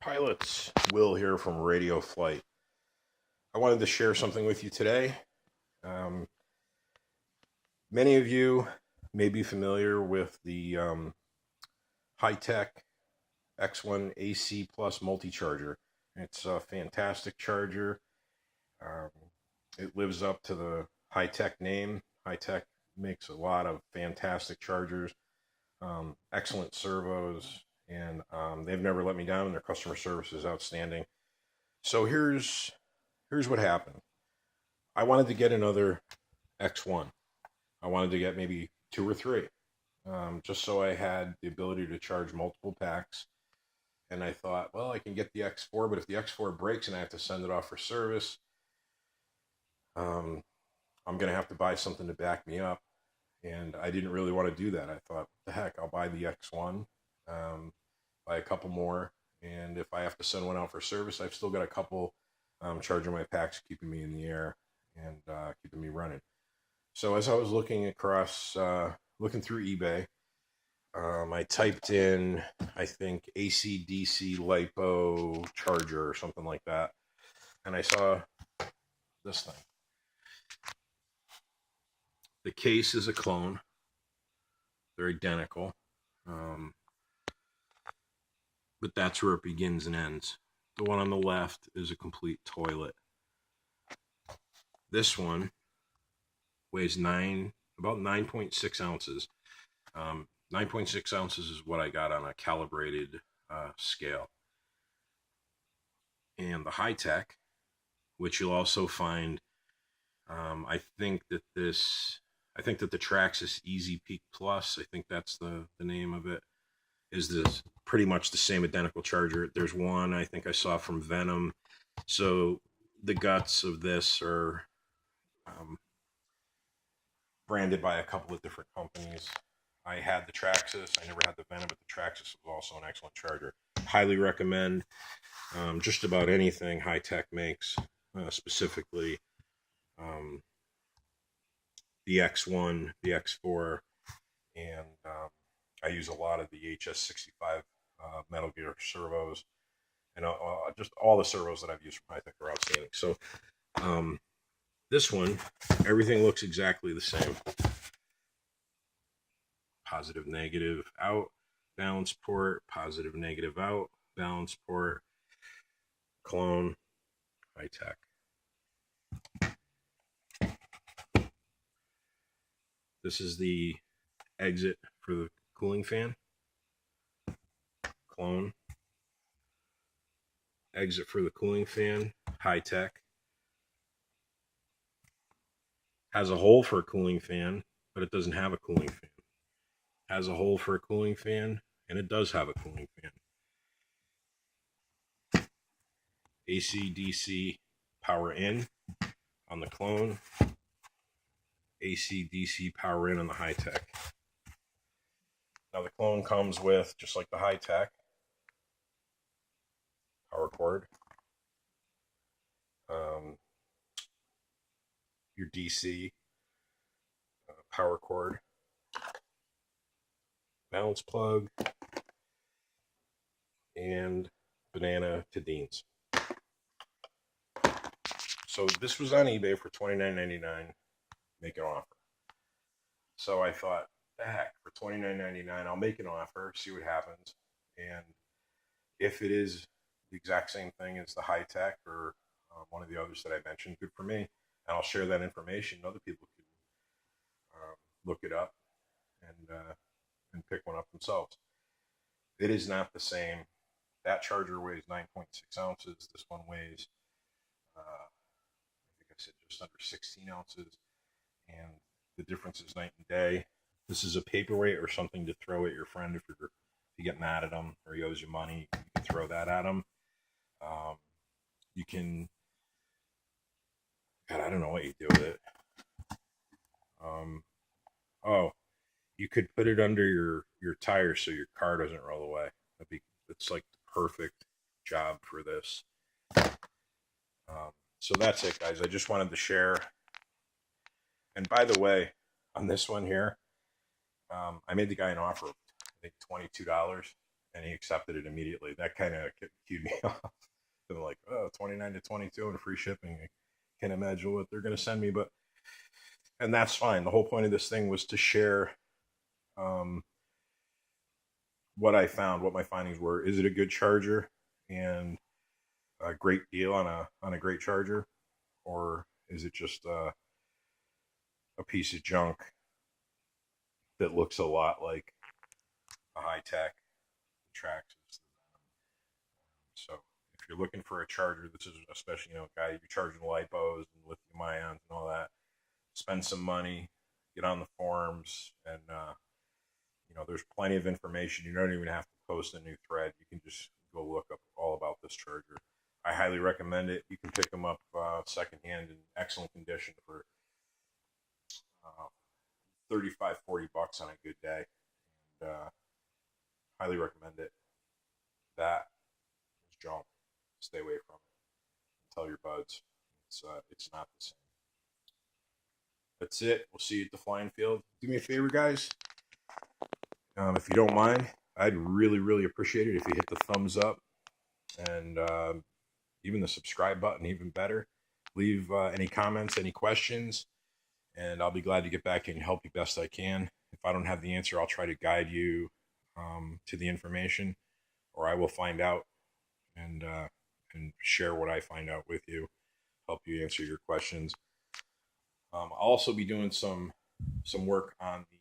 Pilots, Will here from Radio Flight. I wanted to share something with you today. Um, Many of you may be familiar with the Hitec X1 AC Plus multi-charger. It's a fantastic charger. Um, it lives up to the Hitec name. Hitec makes a lot of fantastic chargers, excellent servos, and they've never let me down, and their customer service is outstanding. So here's what happened. I wanted to get another X1. I wanted to get maybe two or three, just so I had the ability to charge multiple packs. And I thought, well, I can get the X4, but if the X4 breaks and I have to send it off for service, I'm going to have to buy something to back me up. And I didn't really want to do that. I thought, the heck, I'll buy the X1, buy a couple more. And if I have to send one out for service, I've still got a couple charging my packs, keeping me in the air and keeping me running. So as I was looking across, looking through eBay, I typed in, I think, AC/DC LiPo charger or something like that, and I saw this thing. The case is a clone. They're identical, but that's where it begins and ends. The one on the left is a complete toilet. This one weighs about 9.6 ounces. 9.6 ounces is what I got on a calibrated scale. And the Hitec, which you'll also find, I think that the Traxxas Easy Peak Plus, I think that's the name of it, is this pretty much the same identical charger. There's one I think I saw from Venom. So the guts of this are branded by a couple of different companies. I had the Traxxas. I never had the Venom, but the Traxxas was also an excellent charger. Highly recommend just about anything Hitec makes, specifically the X1, the X4, and I use a lot of the HS65 Metal Gear servos, and just all the servos that I've used from Hitec are outstanding. So this one, everything looks exactly the same. Positive, negative, out, balance port, positive, negative, out, balance port, clone, Hitec. This is the exit for the cooling fan, clone. Exit for the cooling fan, Hitec. Has a hole for a cooling fan, but it doesn't have a cooling fan. Has a hole for a cooling fan, and it does have a cooling fan. AC/DC power in on the clone. AC/DC power in on the Hitec. Now the clone comes with, just like the Hitec, power cord, your DC power cord, balance plug, and banana to Dean's. So this was on eBay for $29.99. Make an offer. So I thought, the heck, for $29.99, I'll make an offer, see what happens. And if it is the exact same thing as the Hitec or one of the others that I mentioned, good for me. And I'll share that information. Other people can look it up and pick one up themselves. It is not the same. That charger weighs 9.6 ounces. This one weighs, I think I said just under 16 ounces. And the difference is night and day. This is a paperweight or something to throw at your friend if you get mad at him or he owes you money. You can throw that at him. You can, God, I don't know what you do with it. You could put it under your tire so your car doesn't roll away. It's like the perfect job for this. So that's it, guys. I just wanted to share. And by the way, on this one here, I made the guy an offer of, I think, $22, and he accepted it immediately. That kind of cued me off. They're like, oh, 29 to 22 and free shipping. I can't imagine what they're going to send me, and that's fine. The whole point of this thing was to share um, what I found, what my findings were. Is it a good charger and a great deal on a great charger, or is it just a piece of junk that looks a lot like a Hitec Traxxas? So if you're looking for a charger, this is especially, guy, you're charging lipos and lithium ions and all that. Spend some money, get on the forums, and there's plenty of information. You don't even have to post a new thread. You can just go look up all about this charger. I highly recommend it. You can pick them up secondhand in excellent condition for 35, 40 bucks on a good day. And highly recommend it. That is junk. Stay away from it. Tell your buds it's not the same. That's it. We'll see you at the flying field. Do me a favor, guys. If you don't mind, I'd really, really appreciate it if you hit the thumbs up and even the subscribe button, even better. Leave any comments, any questions, and I'll be glad to get back and help you best I can. If I don't have the answer, I'll try to guide you to the information, or I will find out and share what I find out with you, help you answer your questions. I'll also be doing some work on the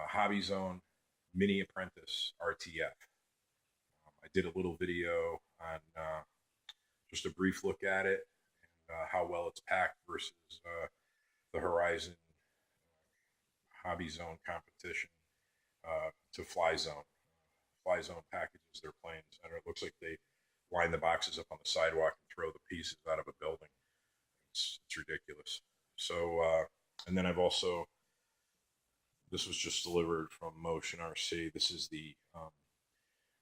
Hobby Zone Mini Apprentice RTF. I did a little video on just a brief look at it and how well it's packed versus the Horizon Hobby Zone competition to Fly Zone. Fly Zone packages their planes, and it looks like they line the boxes up on the sidewalk and throw the pieces out of a building. It's ridiculous. So, and then I've also, this was just delivered from Motion RC. This is the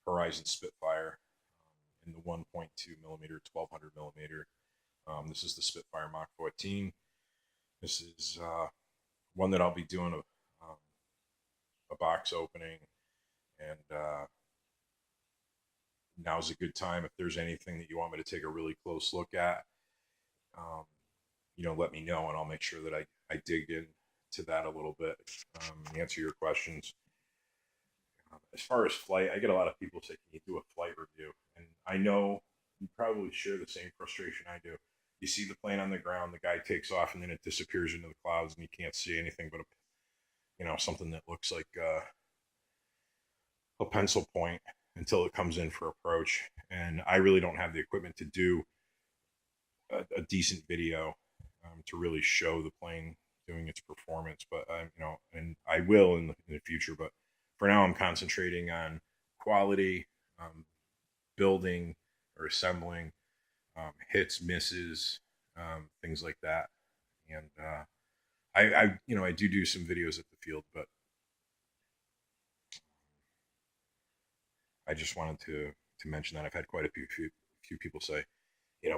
Horizon Spitfire in the 1.2 millimeter, 1200 millimeter. This is the Spitfire Mach 14. This is one that I'll be doing a box opening, and now's a good time if there's anything that you want me to take a really close look at. Let me know, and I'll make sure that I dig into that a little bit, answer your questions. As far as flight, I get a lot of people say, can you do a flight review? And I know you probably share the same frustration I do. You see the plane on the ground, the guy takes off, and then it disappears into the clouds, and you can't see anything but something that looks like a pencil point until it comes in for approach. And I really don't have the equipment to do a decent video to really show the plane doing its performance, but and I will in the future. But for now, I'm concentrating on quality, building or assembling, hits, misses, things like that. And I do some videos at the field, but I just wanted to mention that I've had quite a few people say,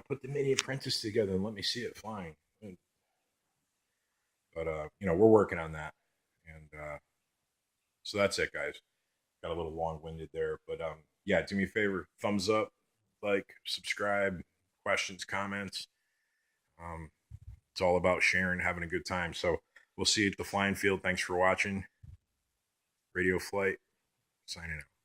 put the Mini Apprentice together and let me see it flying. But we're working on that, and so that's it, guys. Got a little long-winded there, but yeah, do me a favor, thumbs up, like, subscribe, questions, comments. It's all about sharing, having a good time. So we'll see you at the flying field. Thanks for watching. Radio Flight, signing out.